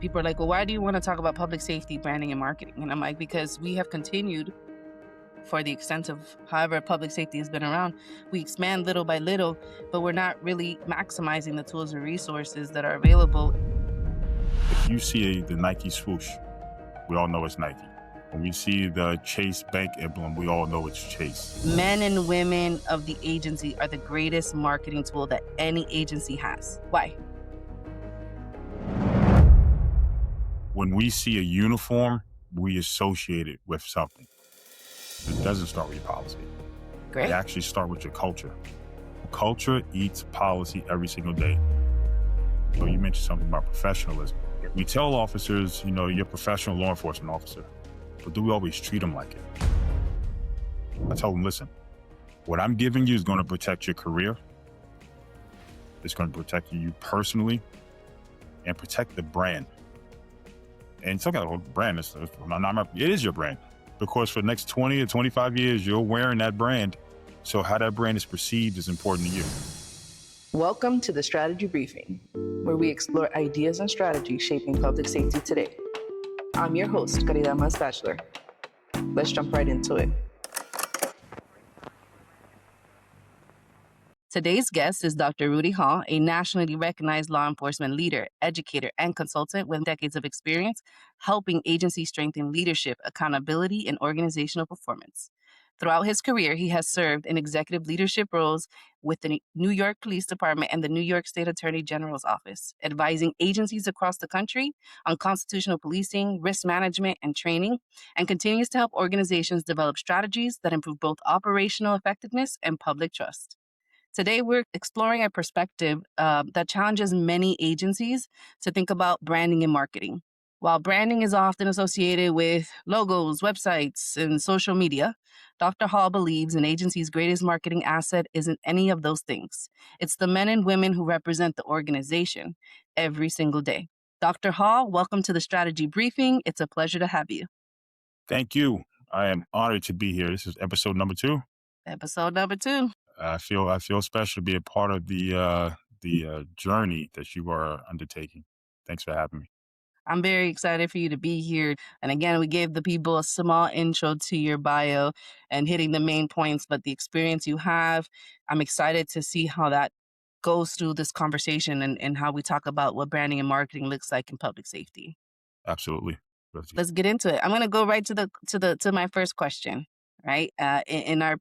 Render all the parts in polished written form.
People are like, well, why do you want to talk about public safety, branding, and marketing? And I'm like, because we have continued for the extent of however public safety has been around. We expand little by little, but we're not really maximizing the tools and resources that are available. If you see the Nike swoosh, we all know it's Nike. When we see the Chase Bank emblem, we all know it's Chase. Men and women of the agency are the greatest marketing tool that any agency has. Why? When we see a uniform, we associate it with something. It doesn't start with your policy. Great. It actually starts with your culture. Culture eats policy every single day. So you mentioned something about professionalism. We tell officers, you're a professional law enforcement officer, but do we always treat them like it? I tell them, listen, what I'm giving you is going to protect your career. It's going to protect you personally and protect the brand. And it's okay, brand, it is your brand. Because for the next 20 or 25 years, you're wearing that brand. So how that brand is perceived is important to you. Welcome to the Strategy Briefing, where we explore ideas and strategies shaping public safety today. I'm your host, Caridad Mas-Batchelor. Let's jump right into it. Today's guest is Dr. Rudy Hall, a nationally recognized law enforcement leader, educator, and consultant with decades of experience helping agencies strengthen leadership, accountability, and organizational performance. Throughout his career, he has served in executive leadership roles with the New York Police Department and the New York State Attorney General's Office, advising agencies across the country on constitutional policing, risk management, and training, and continues to help organizations develop strategies that improve both operational effectiveness and public trust. Today, we're exploring a perspective that challenges many agencies to think about branding and marketing. While branding is often associated with logos, websites, and social media, Dr. Hall believes an agency's greatest marketing asset isn't any of those things. It's the men and women who represent the organization every single day. Dr. Hall, welcome to the Strategy Briefing. It's a pleasure to have you. Thank you. I am honored to be here. This is episode number 2. Episode number 2. I feel special to be a part of the journey that you are undertaking. Thanks for having me. I'm very excited for you to be here. And again, we gave the people a small intro to your bio and hitting the main points, but the experience you have, I'm excited to see how that goes through this conversation and how we talk about what branding and marketing looks like in public safety. Absolutely. Let's get into it. I'm going to go right to my first question, right? In our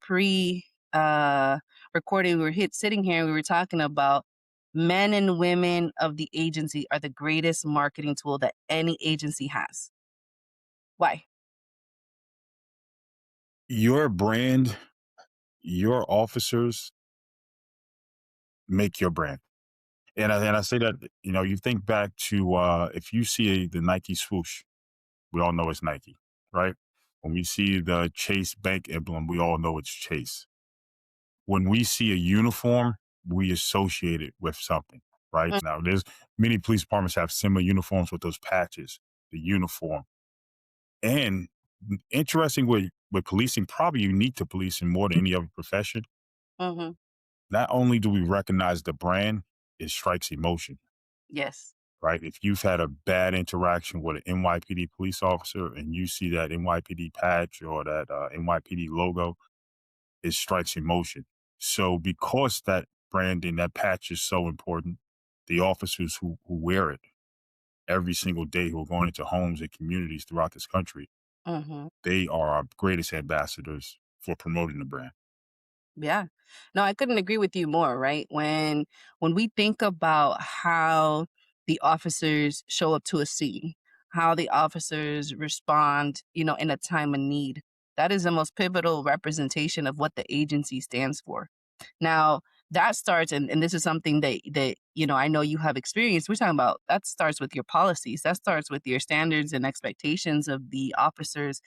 recording, we were sitting here and we were talking about men and women of the agency are the greatest marketing tool that any agency has. Why? Your brand, your officers make your brand. And I say that, you think back to if you see the Nike swoosh, we all know it's Nike, right? When we see the Chase Bank emblem, we all know it's Chase. When we see a uniform, we associate it with something, right? Mm. Now, there's many police departments have similar uniforms with those patches, the uniform. And interesting with policing, probably unique to policing more than any other profession. Mm-hmm. Not only do we recognize the brand, it strikes emotion. Yes. Right? If you've had a bad interaction with an NYPD police officer and you see that NYPD patch or that NYPD logo, it strikes emotion. So because that branding, that patch is so important, the officers who wear it every single day, who are going into homes and communities throughout this country, Mm-hmm. they are our greatest ambassadors for promoting the brand. Yeah. No, I couldn't agree with you more, right? When we think about how the officers show up to a scene, how the officers respond, in a time of need, that is the most pivotal representation of what the agency stands for. Now, that starts, and this is something that I know you have experience. We're talking about that starts with your policies. That starts with your standards and expectations of the officers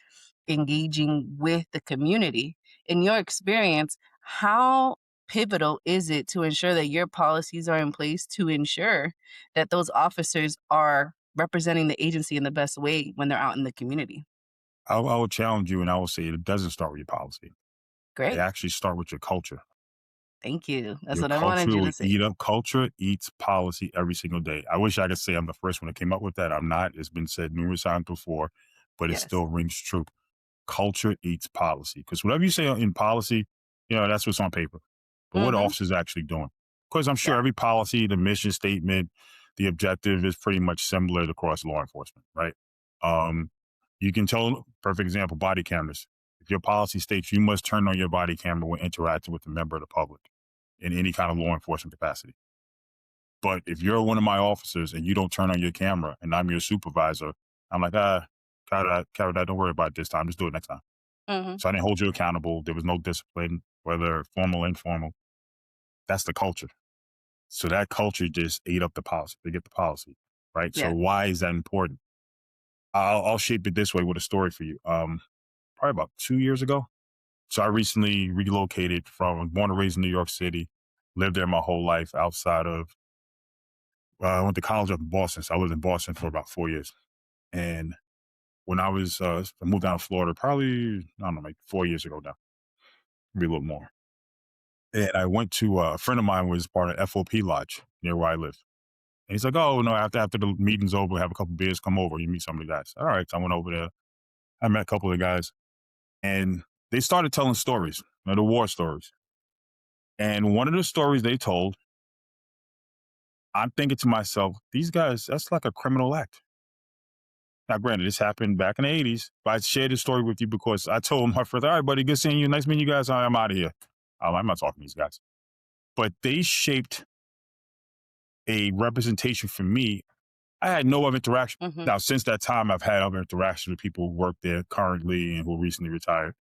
engaging with the community. In your experience, how pivotal is it to ensure that your policies are in place to ensure that those officers are representing the agency in the best way when they're out in the community? I will challenge you and I will say it doesn't start with your policy. Great. It actually starts with your culture. Thank you. That's Your what I wanted culture you will to say. eat up. Culture eats policy every single day. I wish I could say I'm the first one that came up with that. I'm not. It's been said numerous times before, but it Yes. still rings true. Culture eats policy because whatever you say in policy, that's what's on paper. But what Mhm. officers actually doing? Because I'm sure Yeah. every policy, the mission statement, the objective is pretty much similar across law enforcement, right? Um, you can tell, perfect example, body cameras. If your policy states you must turn on your body camera when interacting with a member of the public in any kind of law enforcement capacity. But if you're one of my officers and you don't turn on your camera and I'm your supervisor, I'm like, Caridad, don't worry about it this time. Just do it next time. Mhm. So I didn't hold you accountable. There was no discipline, whether formal or informal. That's the culture. So that culture just ate up the policy. They get the policy, right? So Yeah. why is that important? I'll shape it this way with a story for you. Probably about 2 years ago. So I recently relocated from born and raised in New York City, lived there my whole life outside of, I went to college up in Boston. So I lived in Boston for about 4 years. And when I moved down to Florida, probably, I don't know, like 4 years ago now, maybe a little more. And I went to a friend of mine was part of FOP Lodge near where I live. And he's like, "Oh, no, after the meeting's over, have a couple beers, come over, you meet some of the guys." All right. So I went over there. I met a couple of the guys and they started telling stories, the war stories. And one of the stories they told, I'm thinking to myself, these guys, that's like a criminal act. Now, granted, this happened back in the 80s, but I shared this story with you because I told my friend, "All right, buddy, good seeing you. Nice meeting you guys. I'm out of here." I'm not talking to these guys. But they shaped a representation for me. I had no other interaction. Mhm. Now, since that time, I've had other interactions with people who work there currently and who recently retired.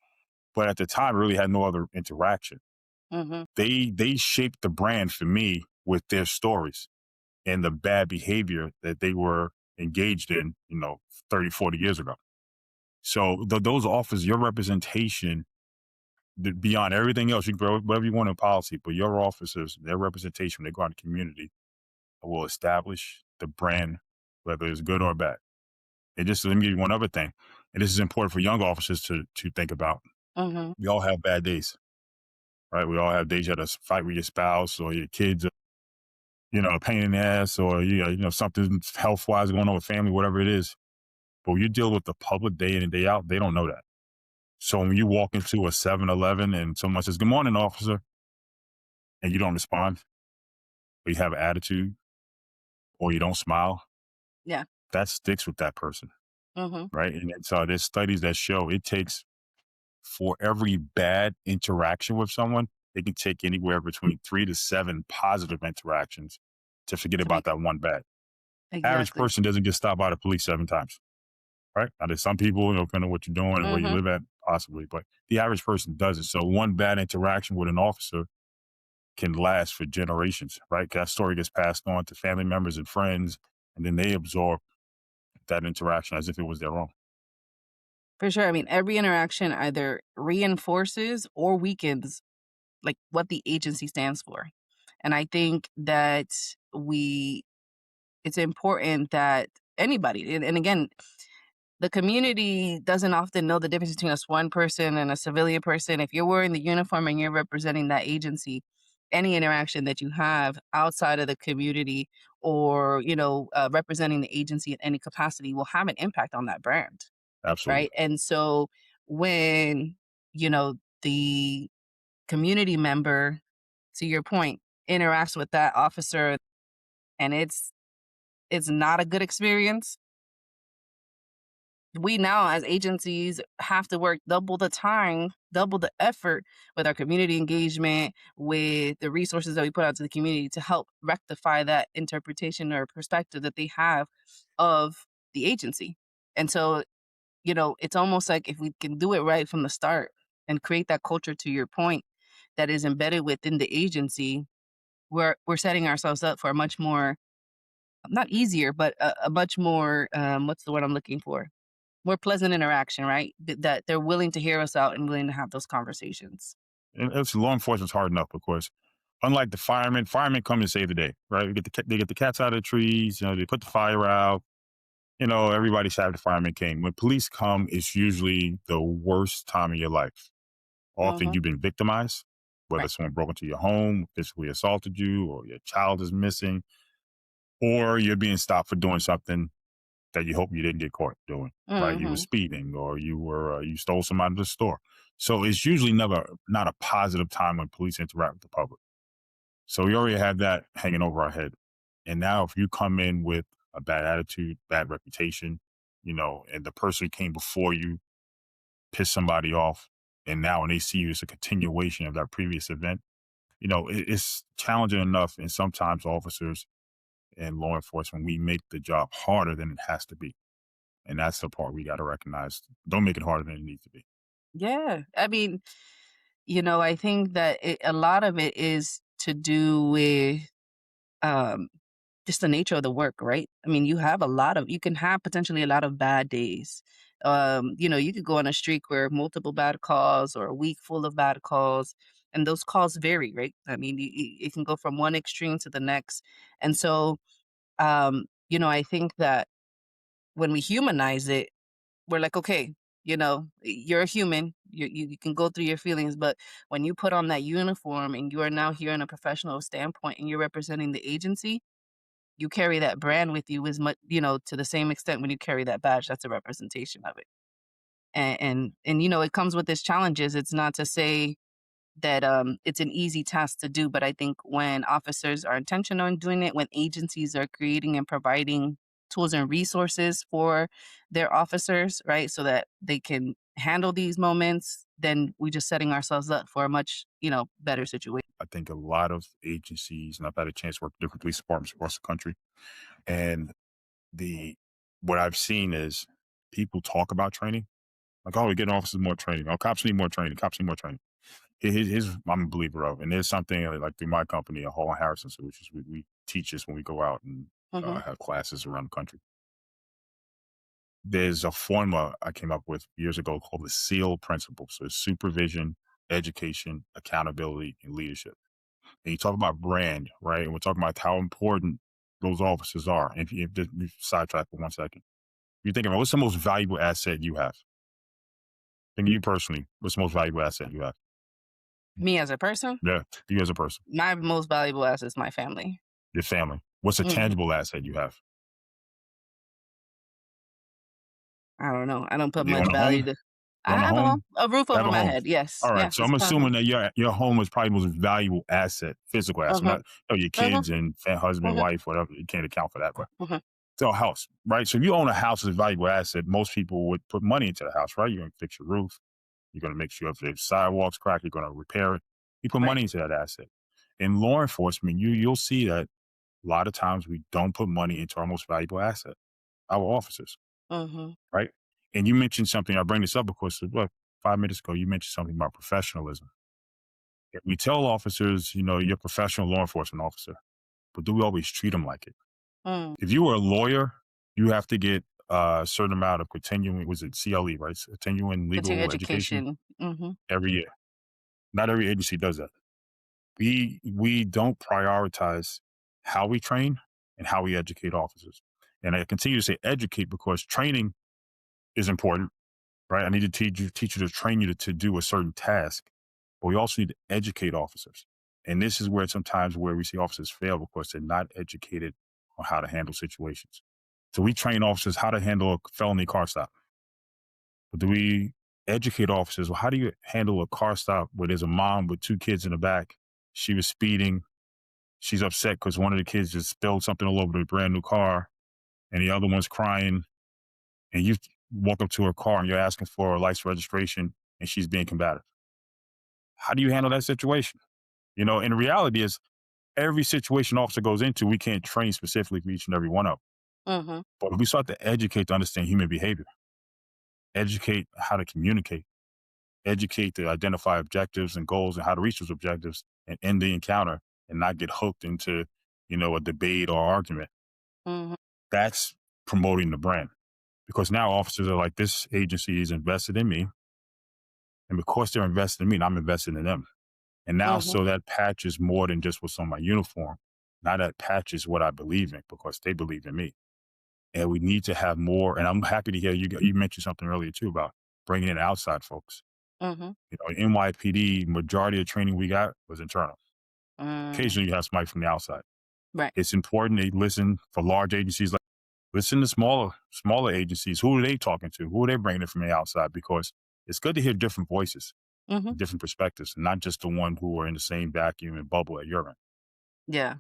But at the time, I really had no other interaction. Mhm. They shaped the brand for me with their stories and the bad behavior that they were engaged in, 30, 40 years ago. So those officers, your representation, beyond everything else, you can grow whatever you want in policy, but your officers, their representation, when they go out in the community, will establish the brand, whether it's good or bad. And just let me give you one other thing, and this is important for young officers to think about. Mhm. We all have bad days, right? We all have days you had to fight with your spouse or your kids, a pain in the ass, or something health wise going on with family, whatever it is. But when you deal with the public day in and day out, they don't know that. So when you walk into a 7-Eleven and someone says, "Good morning, officer," and you don't respond, or you have an attitude, or you don't smile, Yeah. that sticks with that person, Mhm. right? And so there's studies that show it takes, for every bad interaction with someone, it can take anywhere between 3 to 7 positive interactions to forget To about make that one bad. Average exactly. person doesn't get stopped by the police 7 times, right? Now, there's some people, depending on what you're doing and where you Mhm. live at, possibly, but the average person doesn't. So one bad interaction with an officer can last for generations, right? That story gets passed on to family members and friends, and then they absorb that interaction as if it was their own. For sure. I mean, every interaction either reinforces or weakens like what the agency stands for. And I think that we it's important that anybody and again, the community doesn't often know the difference between a sworn person and a civilian person. If you're wearing the uniform and you're representing that agency, any interaction that you have outside of the community or representing the agency in any capacity will have an impact on that brand, Absolutely. right? And so when the community member, to your point, interacts with that officer and it's not a good experience, we now as agencies have to work double the time, double the effort with our community engagement, with the resources that we put out to the community to help rectify that interpretation or perspective that they have of the agency. And so, it's almost like if we can do it right from the start and create that culture, to your point, that is embedded within the agency, we're setting ourselves up for a much more, not easier, but a much more what's the word I'm looking for? More pleasant interaction, right? That they're willing to hear us out and willing to have those conversations. And it's law enforcement's hard enough, of course. Unlike the firemen come to save the day, right? They get the cats out of the trees, they put the fire out, everybody's happy the firemen came. When police come, it's usually the worst time of your life. Often Mhm. you've been victimized. whether Right. someone broke into your home, physically assaulted you, or your child is missing, or you're being stopped for doing something that you hope you didn't get caught doing, right? You were Mhm. speeding, or you stole something out of the store. So it's usually never not a positive time when police interact with the public. So we already have that hanging over our head. And now if you come in with a bad attitude, bad reputation, and the person who came before you pissed somebody off, and now when they see you, it's a continuation of that previous event. It's challenging enough, and sometimes officers and law enforcement, we make the job harder than it has to be. And that's the part we got to recognize. Don't make it harder than it needs to be. Yeah. I mean, I think that a lot of it is to do with um, just the nature of the work, right? I mean, you can have potentially a lot of bad days. You could go on a streak where multiple bad calls or a week full of bad calls, and those calls vary, right? I mean, it can go from one extreme to the next. And so, I think that when we humanize it, we're like, okay, you're a human. You can go through your feelings, but when you put on that uniform and you are now here in a professional standpoint and you're representing the agency, you carry that brand with you as much, to the same extent when you carry that badge. That's a representation of it. And it comes with its challenges. It's not to say that it's an easy task to do, but I think when officers are intentional in doing it, when agencies are creating and providing tools and resources for their officers, right, so that they can handle these moments, then we just setting ourselves up for a much, better situation. I think a lot of agencies, and I've had a chance to work with different police departments across the country, and the what I've seen is people talk about training, like, oh, we're getting officers more training. Oh, cops need more training. Cops need more training. I'm a believer of, and there's something like through my company, a Hall and Harrison Solutions, we teach this when we go out and Hmm. have classes around the country. There's a formula I came up with years ago called the SEAL principle. So it's supervision, education, accountability, and leadership. And you talk about brand, right? And we're talking about how important those officers are. And if you sidetrack for 1 second, you think about what's the most valuable asset you have? Think of you personally, what's the most valuable asset you have? Me as a person, Yeah, you as a person, my most valuable asset is my family. your family. What's a Hmm. tangible asset you have? I don't know. I don't put Do you own much a home? value to. You I own a have a home, home? a roof You have over a my home. head. Yes, All right. yes, So it's I'm a home. assuming that your home is probably the most valuable asset, physical asset, Uh-huh. not your Uh-huh. kids and husband, Uh-huh. wife, whatever. You can't account for that, but Uh-huh. so a house, right? So if you own a house as a valuable asset, most people would put money into the house, right? You're gonna fix your roof. You're gonna make sure if the sidewalks crack, you're gonna repair it. You put Right. money into that asset. In law enforcement, you'll see that a lot of times we don't put money into our most valuable asset, our officers, Mhm. right? And you mentioned something. I bring this up because look, 5 minutes ago you mentioned something about professionalism. We tell officers, you're a professional law enforcement officer, but do we always treat them like it? Mm. If you were a lawyer, you have to get a certain amount of continuing, was it CLE, right? Continuing Continue legal education education. Mhm. every year. Not every agency does that. We don't prioritize how we train and how we educate officers. And I continue to say educate because training is important, right? I need to teach you to train you to do a certain task, but we also need to educate officers. And this is where sometimes where we see officers fail because they're not educated on how to handle situations. So we train officers how to handle a felony car stop. But do we educate officers? Well, how do you handle a car stop where there's a mom with 2 kids in the back? She was speeding. She's upset because one of the kids just spilled something all over the brand new car, and the other one's crying. And you walk up to her car and you're asking for a license registration, and she's being combative. How do you handle that situation? And the reality is, every situation officer goes into, we can't train specifically for each and every one of them. Mhm. But if we start to educate to understand human behavior, educate how to communicate, educate to identify objectives and goals and how to reach those objectives and end the encounter and not get hooked into, a debate or argument. Mhm. That's promoting the brand because now officers are like, this agency is invested in me. And because they're invested in me, and I'm invested in them. And now, Mhm. so that patch is more than just what's on my uniform. Now that patch is what I believe in because they believe in me. And we need to have more. And I'm happy to hear you mentioned something earlier too about bringing in outside folks. Mhm. NYPD, majority of training we got was internal. Mm. Occasionally, you have somebody from the outside. Right. It's important they listen for large agencies. Like listen to smaller agencies. Who are they talking to? Who are they bringing in from the outside? Because it's good to hear different voices, Mhm. different perspectives, not just the one who are in the same vacuum and bubble that you're in. Yeah.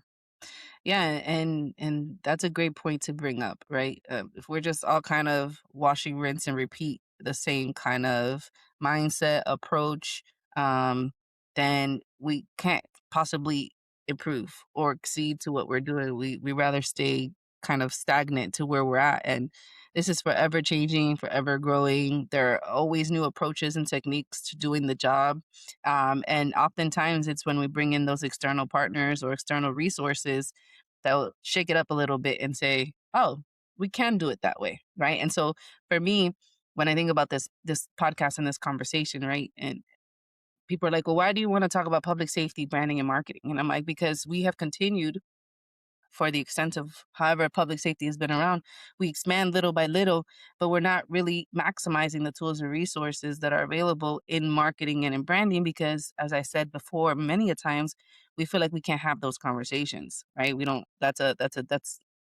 Yeah, and that's a great point to bring up, right? If we're just all kind of washing, rinse, and repeat the same kind of mindset approach, then we can't possibly improve or exceed to what we're doing. We rather stay kind of stagnant to where we're at, and this is forever changing, forever growing. There are always new approaches and techniques to doing the job, and oftentimes it's when we bring in those external partners or external resources they'll shake it up a little bit and say, "Oh, we can do it that way," right? And so for me, when I think about this podcast and this conversation, right, and people are like, "Well, why do you want to talk about public safety, branding, and marketing?" And I'm like, "Because we have continued for the extent of however public safety has been around, we expand little by little, but we're not really maximizing the tools and resources that are available in marketing and in branding because, as I said before, many a times we feel like we can't have those conversations, right? We don't. We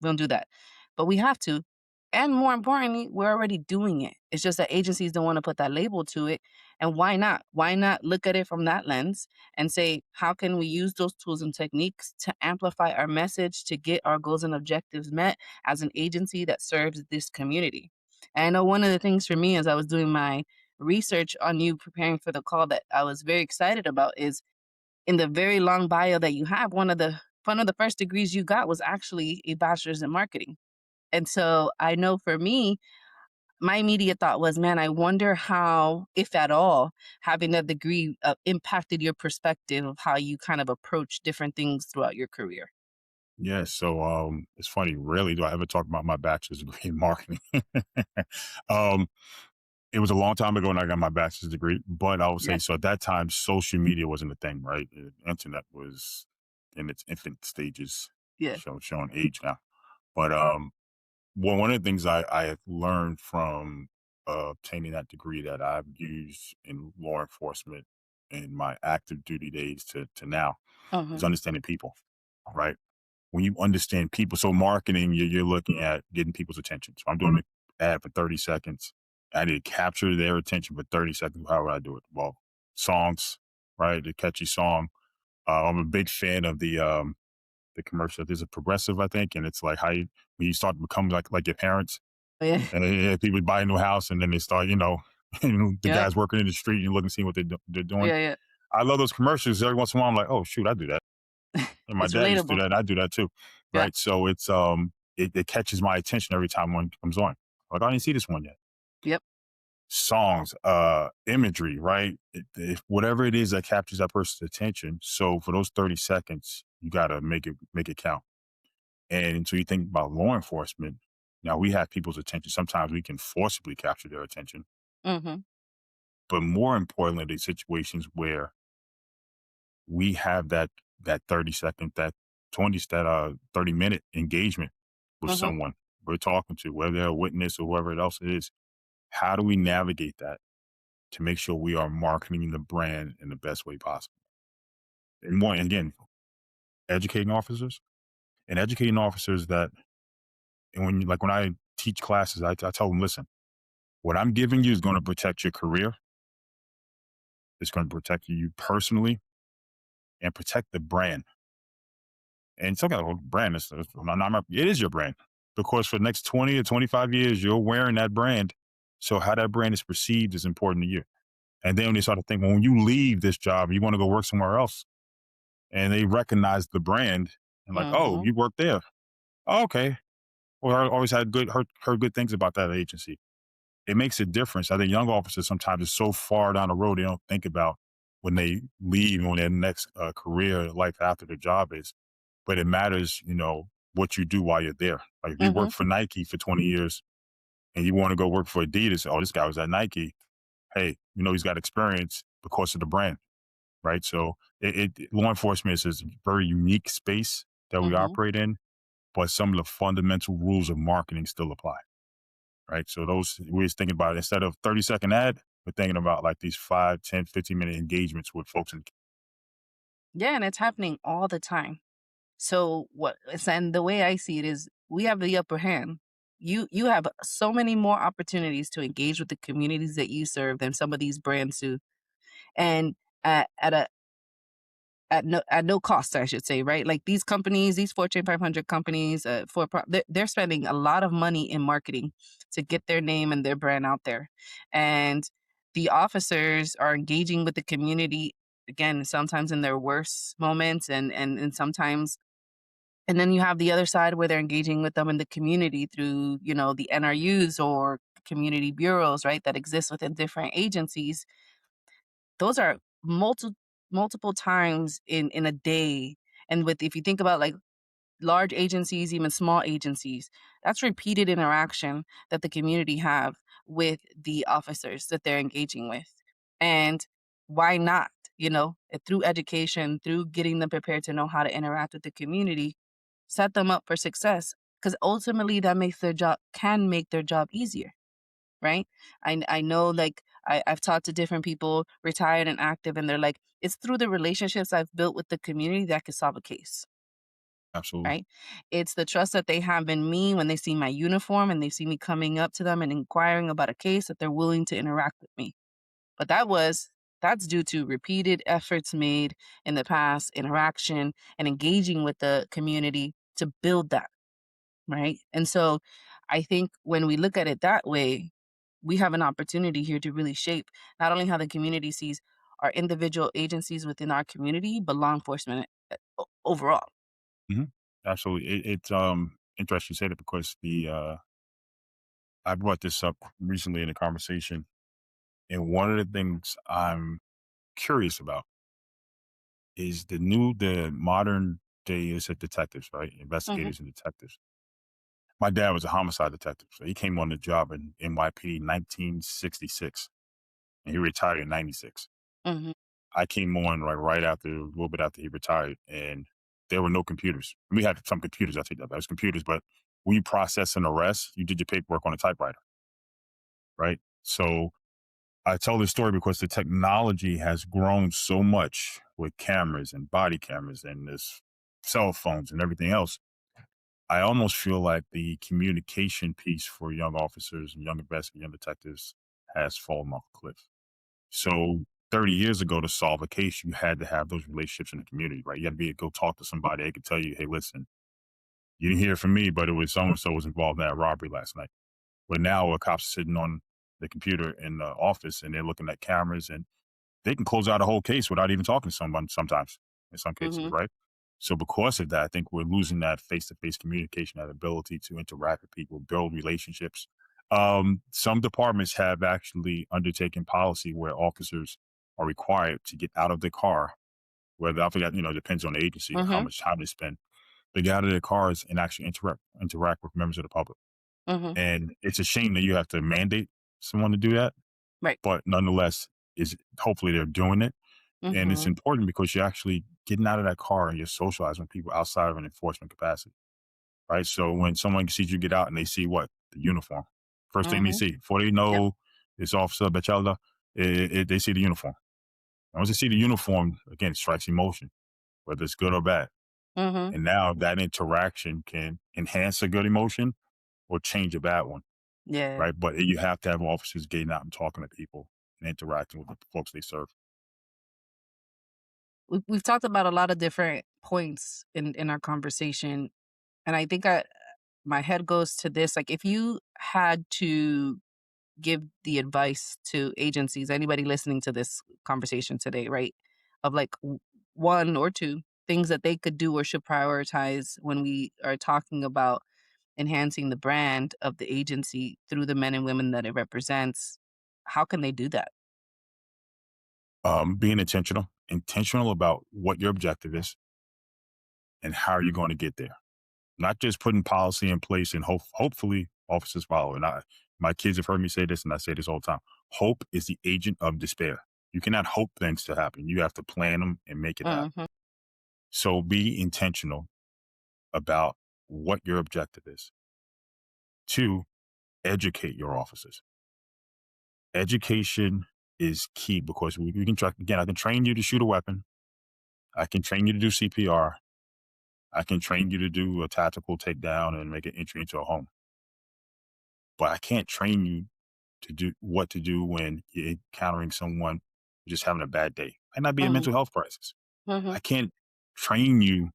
don't do that, but we have to. And more importantly, we're already doing it. It's just that agencies don't want to put that label to it. And why not? Why not look at it from that lens and say, how can we use those tools and techniques to amplify our message to get our goals and objectives met as an agency that serves this community? And I know one of the things for me as I was doing my research on you preparing for the call that I was very excited about is in the very long bio that you have, one of the first degrees you got was actually a bachelor's in marketing. And so I know for me, my immediate thought was, man, I wonder how, if at all, having that degree impacted your perspective of how you kind of approach different things throughout your career. Yeah, so it's funny. Rarely do I ever talk about my bachelor's degree in marketing. um, it was a long time ago when I got my bachelor's degree, but I would say Yeah. so. At that time, social media wasn't a thing, right? The internet was in its infant stages, Yeah. showing age now. But one of the things I have learned from obtaining that degree that I've used in law enforcement in my active duty days to now is Uh-huh. understanding people, right? When you understand people, so marketing, you're looking at getting people's attention. So I'm doing an ad for 30 seconds. I need to capture their attention for 30 seconds. How would I do it? Well, songs, right? The catchy song. I'm a big fan of the commercial. There's a progressive, I think, and it's like how you when you start to become like your parents, Yeah. and people buy a new house, and then they start, the Yep. guys working in the street, you look and see what they're doing. Yeah. Yeah. I love those commercials. Every once in a while, I'm like, oh shoot, I do that. And my It's dad used to do relatable. that, and I do that too, Yeah. right? So it's it catches my attention every time one comes on. Like I didn't see this one yet. Yep. Songs, imagery, right? If whatever it is that captures that person's attention. So for those 30 seconds, you got to make it count. And so you think about law enforcement. Now we have people's attention. Sometimes we can forcibly capture their attention, Mm-hmm. but more importantly, the situations where we have that 30-second, that 30-minute engagement with Mm-hmm. someone we're talking to, whether they're a witness or whoever else it is. How do we navigate that to make sure we are marketing the brand in the best way possible? And one, again, educating officers and educating officers that, and when I teach classes, I tell them, listen, what I'm giving you is going to protect your career. It's going to protect you personally and protect the brand. And some kind of brand it is your brand because for the next 20 or 25 years, you're wearing that brand. So how that brand is perceived is important to you. And then when they start to think, well, when you leave this job, you want to go work somewhere else, and they recognize the brand and like, oh, Mm-hmm. you work there. Oh, okay. Well, I always had heard good things about that agency. It makes a difference. I think young officers sometimes are so far down the road they don't think about when they leave and when their next career life after their job is. But it matters, what you do while you're there. Like if you Mm-hmm. work for Nike for 20 years and you want to go work for Adidas, oh, this guy was at Nike. Hey, he's got experience because of the brand, right? So law enforcement is a very unique space that we Mm-hmm. operate in, but some of the fundamental rules of marketing still apply, right? So those we're just thinking about it. Instead of 30-second ad, We're thinking about like these 5, 10, 15-minute engagements with folks in. Yeah, and it's happening all the time. So and the way I see it is we have the upper hand. You have so many more opportunities to engage with the communities that you serve than some of these brands do. And at a at no cost, I should say, right? Like these companies, these Fortune 500 companies, they're spending a lot of money in marketing to get their name and their brand out there, and the officers are engaging with the community again, sometimes in their worst moments, and sometimes, and then you have the other side where they're engaging with them in the community through, the NRUs or community bureaus, right, that exist within different agencies. Those are multiple times in a day. And with if you think about like large agencies, even small agencies, that's repeated interaction that the community have with the officers that they're engaging with. And why not? Through education, through getting them prepared to know how to interact with the community, set them up for success. Because ultimately that can make their job easier, right? I know, like, I've talked to different people, retired and active, and they're like, it's through the relationships I've built with the community that could solve a case, Absolutely. right? It's the trust that they have in me when they see my uniform and they see me coming up to them and inquiring about a case that they're willing to interact with me. But that's due to repeated efforts made in the past, interaction and engaging with the community to build that. Right? And so I think when we look at it that way, we have an opportunity here to really shape not only how the community sees our individual agencies within our community, but law enforcement overall. Hmm. Absolutely. It's interesting you say that because I brought this up recently in a conversation, and one of the things I'm curious about is the modern day is at detectives, right? Hmm. Investigators and detectives. My dad was a homicide detective, so he came on the job in NYPD in 1966, and he retired in 96. Hmm. I came on right after, a little bit after he retired, and there were no computers. We had some computers, I take that back. It was computers, but when you process an arrest, you did your paperwork on a typewriter, right? So I tell this story because the technology has grown so much with cameras and body cameras and this cell phones and everything else. I almost feel like the communication piece for young officers and young investigators, young detectives has fallen off a cliff. So 30 years ago, to solve a case, you had to have those relationships in the community, right? You had to be able to go talk to somebody. They could tell you, hey, listen, you didn't hear from me, but it was so and so was involved in that robbery last night. But now a cop's sitting on the computer in the office and they're looking at cameras and they can close out a whole case without even talking to someone sometimes, in some cases, Hmm. right? So because of that, I think we're losing that face-to-face communication, that ability to interact with people, build relationships. Some departments have actually undertaken policy where officers are required to get out of the car, whether I forget, it depends on the agency, how Hmm. much time they spend. They get out of their cars and actually interact with members of the public. Hmm. And it's a shame that you have to mandate someone to do that, Right. but nonetheless, is hopefully they're doing it. And it's Hmm. important because you're actually getting out of that car and you're socializing with people outside of an enforcement capacity, right? So when someone sees you get out and they see what? The uniform. First thing they Hmm. see, before they Yep. know it's Officer Batchelor, they see the uniform. And once they see the uniform, again, it strikes emotion, whether it's good or bad. Hmm. And now that interaction can enhance a good emotion or change a bad one, Yeah. right? But you have to have officers getting out and talking to people and interacting with the folks they serve. We've talked about a lot of different points in our conversation, and I think my head goes to this: like, if you had to give the advice to agencies, anybody listening to this conversation today, right? Of like one or two things that they could do or should prioritize when we are talking about enhancing the brand of the agency through the men and women that it represents. How can they do that? Being intentional about what your objective is and how you're going to get there. Not just putting policy in place and hopefully officers follow. And my kids have heard me say this, and I say this all the time. Hope is the agent of despair. You cannot hope things to happen. You have to plan them and make it happen. Hmm. So be intentional about what your objective is. Two, educate your officers. Education is key because we can try again. I can train you to shoot a weapon. I can train you to do CPR. I can train you to do a tactical takedown and make an entry into a home. But I can't train you to do what to do when you're encountering someone just having a bad day. Might not be a Mhm. mental health crisis. Mhm. I can't train you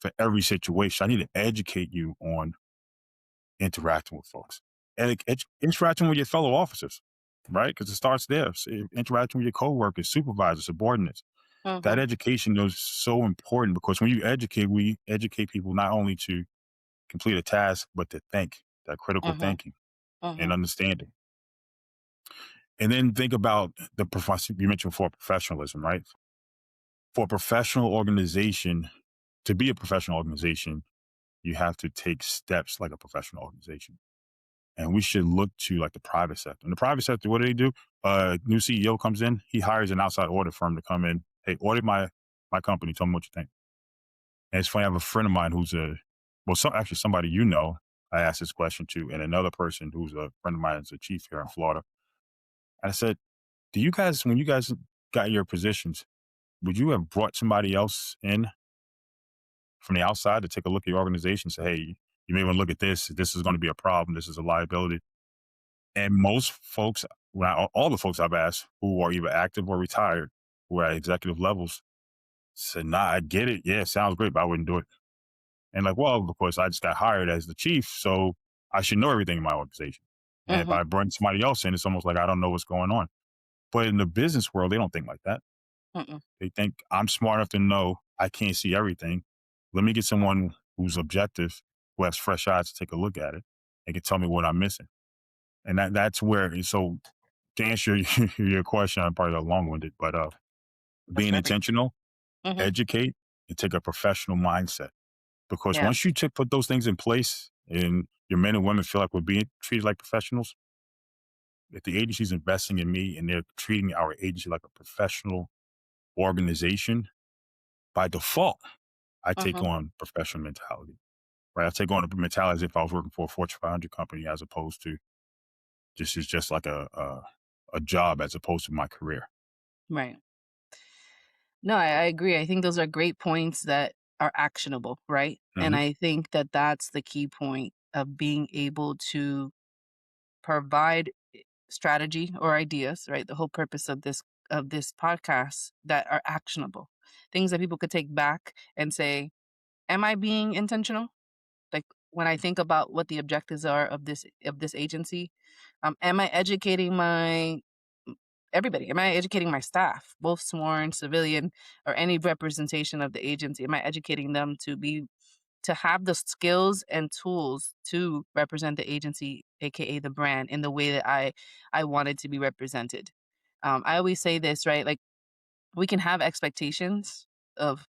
for every situation. I need to educate you on interacting with folks and interacting with your fellow officers, right? Because it starts there. So interacting with your coworkers, supervisors, subordinates. That Mhm. education is so important because when you educate, we educate people not only to complete a task, but to think, that critical Mhm. thinking and Mhm. understanding. And then think about the profession you mentioned for professionalism, right? For a professional organization, to be a professional organization, you have to take steps like a professional organization. And we should look to like the private sector. In the private sector, what do they do? New CEO comes in, he hires an outside audit firm to come in. Hey, audit my company. Tell me what you think. And it's funny. I have a friend of mine who's actually somebody you know. I asked this question to, and another person who's a friend of mine is a chief here in Florida. And I said, do you guys, when you guys got your positions, would you have brought somebody else in from the outside to take a look at your organization? Say, hey, you may want to look at this. This is going to be a problem. This is a liability. And most folks, all the folks I've asked who are either active or retired, who are at executive levels, said, nah, I get it. Yeah, sounds great, but I wouldn't do it. And like, well, of course, I just got hired as the chief, so I should know everything in my organization. And if Mhm. I bring somebody else in, it's almost like I don't know what's going on. But in the business world, they don't think like that. Mm-mm. They think I'm smart enough to know I can't see everything. Let me get someone who's objective, who has fresh eyes to take a look at it and can tell me what I'm missing. And that's where, so to answer your question, I'm probably a long winded, but That's being perfect. intentional, Mhm. educate, and take a professional mindset. Because Yeah. once you put those things in place and your men and women feel like we're being treated like professionals, if the agency's investing in me and they're treating our agency like a professional organization, by default, I take Mhm. on professional mentality, right? I take on a mentality as if I was working for a Fortune 500 company as opposed to this is just like a job as opposed to my career. Right. No, I agree. I think those are great points that are actionable, right? And Hmm. I think that that's the key point of being able to provide strategy or ideas, right? The whole purpose of this podcast that are actionable. Things that people could take back and say, "Am I being intentional?" Like when I think about what the objectives are of this agency, am I educating my everybody? Am I educating my staff, both sworn, civilian, or any representation of the agency? Am I educating them to have the skills and tools to represent the agency, aka the brand, in the way that I want it to be represented? I always say this, right? Like we can have expectations of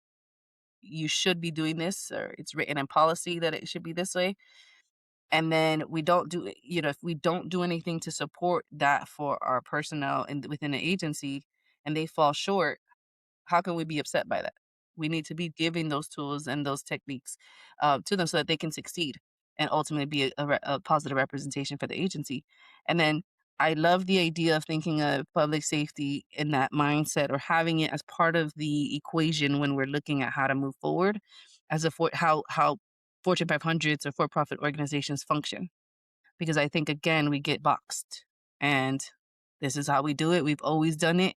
you should be doing this, or it's written in policy that it should be this way, and then we don't do it, if we don't do anything to support that for our personnel within the agency and they fall short, how can we be upset by that? We need to be giving those tools and those techniques to them so that they can succeed and ultimately be a positive representation for the agency. And then I love the idea of thinking of public safety in that mindset or having it as part of the equation when we're looking at how to move forward as how Fortune 500s or for-profit organizations function. Because I think again we get boxed and this is how we do it. We've always done it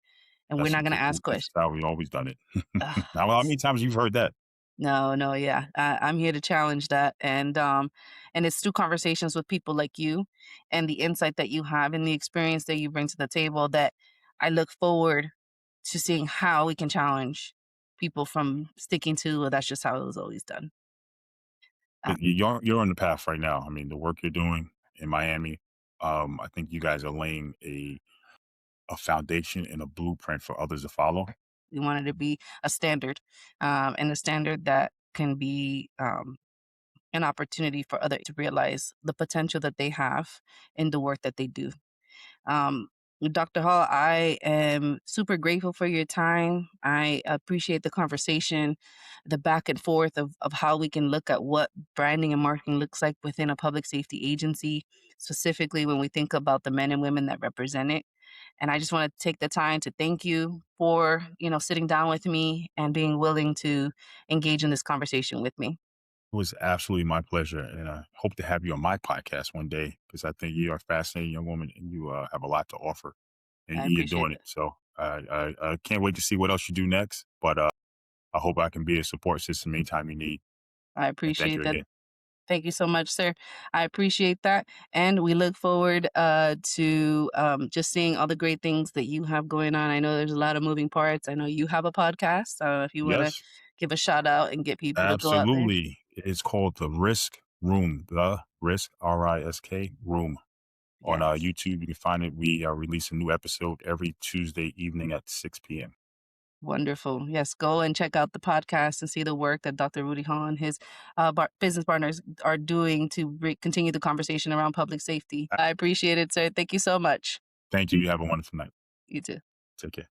and we're That's not going to ridiculous. ask This is questions. how we always done it. Ugh, Now, how many times you've heard that? no, no, yeah. I'm here to challenge that, and it's through conversations with people like you, and the insight that you have, and the experience that you bring to the table that I look forward to seeing how we can challenge people from sticking to, well, that's just how it was always done. But Um, you're on the path right now. I mean, the work you're doing in Miami, I think you guys are laying a foundation and a blueprint for others to follow. we wanted to be a standard, and a standard that can be an opportunity for others to realize the potential that they have in the work that they do. Um, Dr. Hall, I am super grateful for your time. I appreciate the conversation, the back and forth of how we can look at what branding and marketing looks like within a public safety agency, specifically when we think about the men and women that represent it. And I just want to take the time to thank you for, sitting down with me and being willing to engage in this conversation with me. It was absolutely my pleasure, and I hope to have you on my podcast one day because I think you are a fascinating young woman and you have a lot to offer, and I you're appreciate doing it. that. So I can't wait to see what else you do next. But I hope I can be a support system anytime you need. I And thank appreciate you that. again. Thank you so much, sir. I appreciate that. And we look forward to just seeing all the great things that you have going on. I know there's a lot of moving parts. I know you have a podcast. If you want to Yes, give a shout out and get people to go out there. absolutely. It's called the Risk Room, the Risk RISK Room on Yes. YouTube. You can find it. We release a new episode every Tuesday evening at 6 p.m. Wonderful. Yes, go and check out the podcast and see the work that Dr. Rudy Hall and his business partners are doing to continue the conversation around public safety. I appreciate it, sir. Thank you so much. Thank you. You have a wonderful night. You too. Take care.